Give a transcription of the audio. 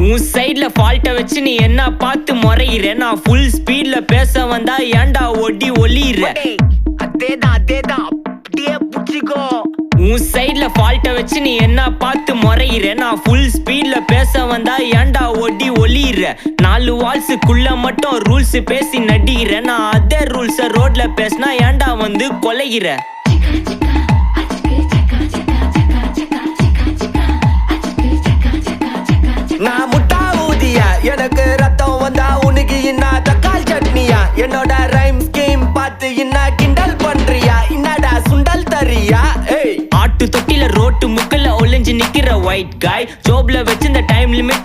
உன் சைட்ல ஃபால்ட்ட வச்சு நீ என்ன பார்த்து முறையிற. நான் ஃபுல் ஸ்பீட்ல பேச வந்தா ஏன்டா ஒடி ஒளியிற. அதேதான் அப்படியே புடிச்சிக்கோ. உன் சைட்ல ஃபால்ட்ட வச்சு நீ என்ன பார்த்து முறையிற. நான் ஃபுல் ஸ்பீட்ல பேச வந்தா ஏன்டா ஒடி ஒளியிற. 4 வால்ஸுக்குள்ள மட்டும் ரூல்ஸ் பேசி நடிகிற. நான் அதே ரூல்ஸ ரோட்ல பேசினா ஏன்டா வந்து கொலைகிற. நான் முட்டா ஊதியா, எனக்கு ரத்தம் வந்தா உனக்கு என்ன தக்காளி சட்னியா. என்னோட ரைம் ஸ்கீம் பார்த்து என்ன கிண்டல் பண்றியா. என்னடா சுண்டல் தரியா. ஆட்டு தொட்டில ரோட்டு முக்கல ஒளிஞ்சு நிக்கிற ஒயிட் காய். ஜோப்ல வச்சு இந்த டைம் லிமிட்